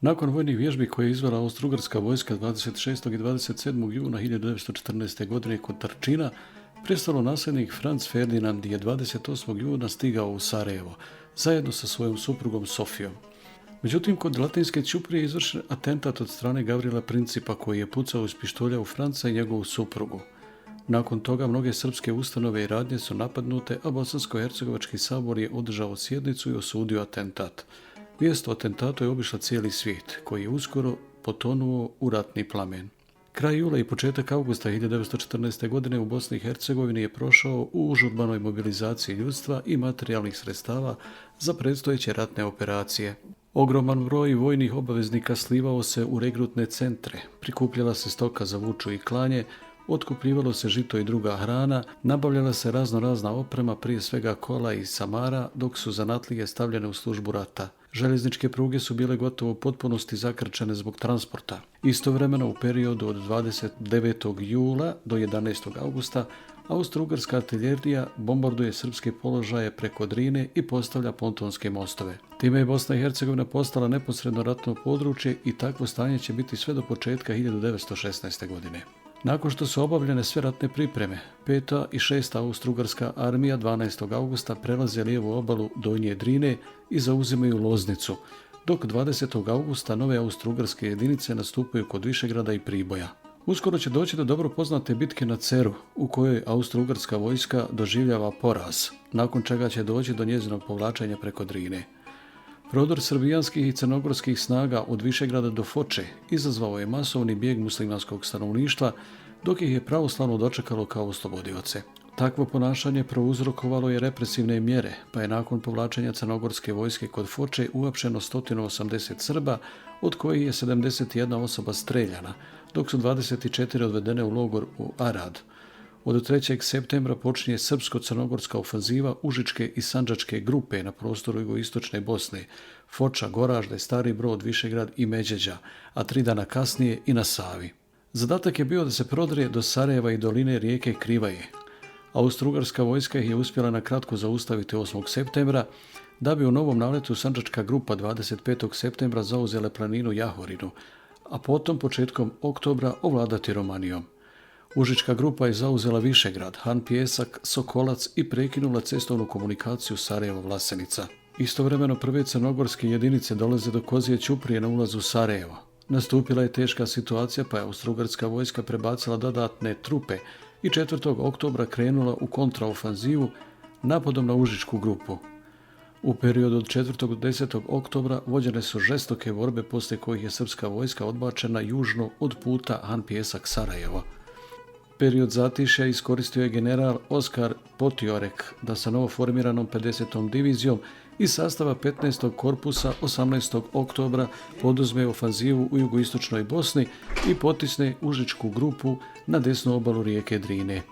Nakon vojnih vježbi koje je izvela austro-ugarska vojska 26. i 27. juna 1914. godine kod Trčina, prestolonasljednik Franz Ferdinand je 28. juna stigao u Sarajevo, zajedno sa svojom suprugom Sofijom. Međutim, kod Latinske ćuprije je izvršen atentat od strane Gavrila Principa koji je pucao iz pištolja u Franca i njegovu suprugu. Nakon toga mnoge srpske ustanove i radnje su napadnute, a Bosansko-hercegovački sabor je održao sjednicu i osudio atentat. Vijest o atentatu je obišla cijeli svijet, koji je uskoro potonuo u ratni plamen. Kraj jula i početak avgusta 1914. godine u Bosni i Hercegovini je prošao u užurbanoj mobilizaciji ljudstva i materijalnih sredstava za predstojeće ratne operacije. Ogroman broj vojnih obaveznika slivao se u regrutne centre, prikupljala se stoka za vuču i klanje, otkupljivalo se žito i druga hrana, nabavljala se razna oprema, prije svega kola i samara, dok su zanatlije stavljene u službu rata. Željezničke pruge su bile gotovo u potpunosti zakrčene zbog transporta. Istovremeno u periodu od 29. jula do 11. augusta austro-ugarska artiljerija bombarduje srpske položaje preko Drine i postavlja pontonske mostove. Time je Bosna i Hercegovina postala neposredno ratno područje i takvo stanje će biti sve do početka 1916. godine. Nakon što su obavljene sve ratne pripreme, 5. i 6. austro-ugarska armija 12. augusta prelaze lijevu obalu Donje Drine i zauzimaju Loznicu, dok 20. augusta nove austro-ugarske jedinice nastupaju kod Višegrada i Priboja. Uskoro će doći do dobro poznate bitke na Ceru, u kojoj austro-ugarska vojska doživljava poraz, nakon čega će doći do njezinog povlačenja preko Drine. Prodor srbijanskih i crnogorskih snaga od Višegrada do Foče izazvao je masovni bijeg muslimanskog stanovništva, dok ih je pravoslavno dočekalo kao oslobodioce. Takvo ponašanje prouzrokovalo je represivne mjere, pa je nakon povlačenja crnogorske vojske kod Foče uapšeno 180 Srba, od kojih je 71 osoba streljana, dok su 24 odvedene u logor u Arad. Od 3. septembra počinje srpsko-crnogorska ofanziva Užičke i Sandžačke grupe na prostoru jugoistočne Bosne, Foča, Goražde, Stari Brod, Višegrad i Međeđa, a 3 dana kasnije i na Savi. Zadatak je bio da se prodre do Sarajeva i doline rijeke Krivaje. Austro-ugarska vojska ih je uspjela na kratko zaustaviti 8. septembra, da bi u novom naletu Sandžačka grupa 25. septembra zauzele planinu Jahorinu, a potom početkom oktobra ovladati Romanijom. Užička grupa je zauzela Višegrad, Han Pjesak, Sokolac i prekinula cestovnu komunikaciju Sarajevo-Vlasenica. Istovremeno prve crnogorske jedinice dolaze do Kozije ćuprije na ulazu u Sarajevo. Nastupila je teška situacija pa je austro-ugarska vojska prebacila dodatne trupe i 4. oktobra krenula u kontraofanzivu napadom na Užičku grupu. U periodu od 4. do 10. oktobra vođene su žestoke borbe poslije kojih je srpska vojska odbačena južno od puta Han Pjesak-Sarajevo. Period zatišja iskoristio je general Oskar Potiorek da sa novoformiranom 50. divizijom iz sastava 15. korpusa 18. oktobra poduzme ofanzivu u jugoistočnoj Bosni i potisne Užičku grupu na desnu obalu rijeke Drine.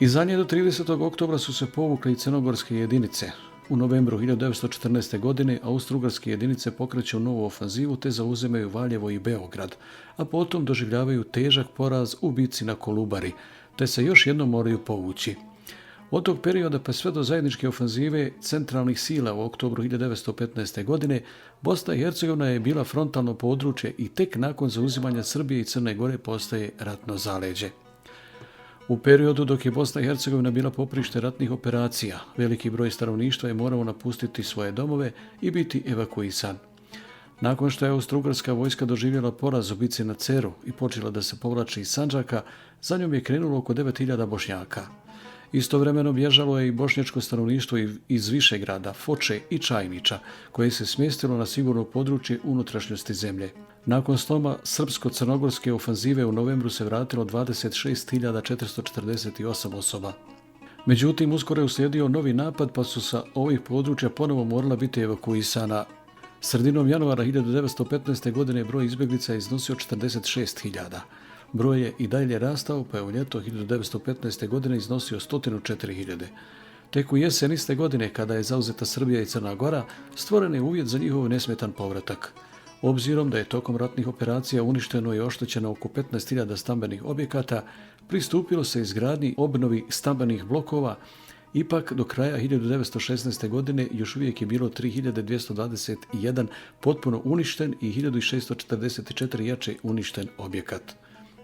Iza nje do 30. oktobra su se povukle i crnogorske jedinice. U novembru 1914. godine austro-ugarske jedinice pokreću novu ofanzivu te zauzimaju Valjevo i Beograd, a potom doživljavaju težak poraz u bitci na Kolubari, te se još jednom moraju povući. Od tog perioda pa sve do zajedničke ofanzive centralnih sila u oktobru 1915. godine Bosna i Hercegovina je bila frontalno područje i tek nakon zauzimanja Srbije i Crne Gore postaje ratno zaleđe. U periodu dok je Bosna i Hercegovina bila poprište ratnih operacija, veliki broj stanovništva je morao napustiti svoje domove i biti evakuisan. Nakon što je austro-ugarska vojska doživjela poraz u bitci na Ceru i počela da se povlači iz Sandžaka, za njom je krenulo oko 9000 Bošnjaka. Istovremeno bježalo je i bošnjačko stanovništvo iz Višegrada, Foče i Čajniča, koje se smjestilo na sigurno područje unutrašnjosti zemlje. Nakon sloma srpsko-crnogorske ofanzive u novembru se vratilo 26.448 osoba. Međutim, uskoro je uslijedio novi napad pa su sa ovih područja ponovo morala biti evakuisana. Sredinom januara 1915. godine broj izbjeglica je iznosio 46.000. Broj je i dalje rastao pa je u ljeto 1915. godine iznosio 104.000. Tek u jesen iste godine, kada je zauzeta Srbija i Crna Gora, stvoren je uvjet za njihov nesmetan povratak. Obzirom da je tokom ratnih operacija uništeno i oštećeno oko 15.000 stambenih objekata, pristupilo se izgradnji obnovi stambenih blokova Ipak, do kraja 1916. godine još uvijek je bilo 3221 potpuno uništen i 1644 jače uništen objekat.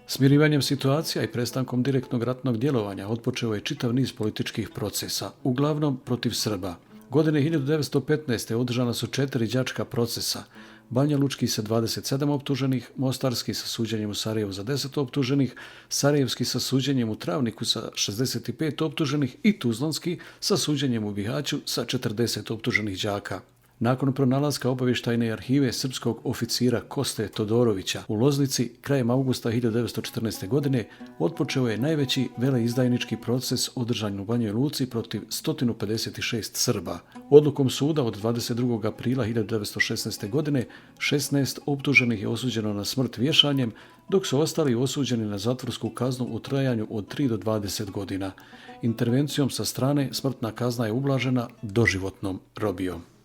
Smirivanjem situacija i prestankom direktnog ratnog djelovanja otpočeo je čitav niz političkih procesa, uglavnom protiv Srba. Godine 1915. održana su 4 đačka procesa, Banjalučki sa 27 optuženih, Mostarski sa suđenjem u Sarajevu za 10 optuženih, Sarajevski sa suđenjem u Travniku sa 65 optuženih i Tuzlanski sa suđenjem u Bihaću sa 40 optuženih đaka. Nakon pronalaska obavještajne arhive srpskog oficira Koste Todorovića u Loznici krajem augusta 1914. godine otpočeo je najveći veleizdajnički proces održan u Banjoj Luci protiv 156 Srba. Odlukom suda od 22. aprila 1916. godine 16 optuženih je osuđeno na smrt vješanjem, dok su ostali osuđeni na zatvorsku kaznu u trajanju od 3 do 20 godina. Intervencijom sa strane smrtna kazna je ublažena doživotnom robijom.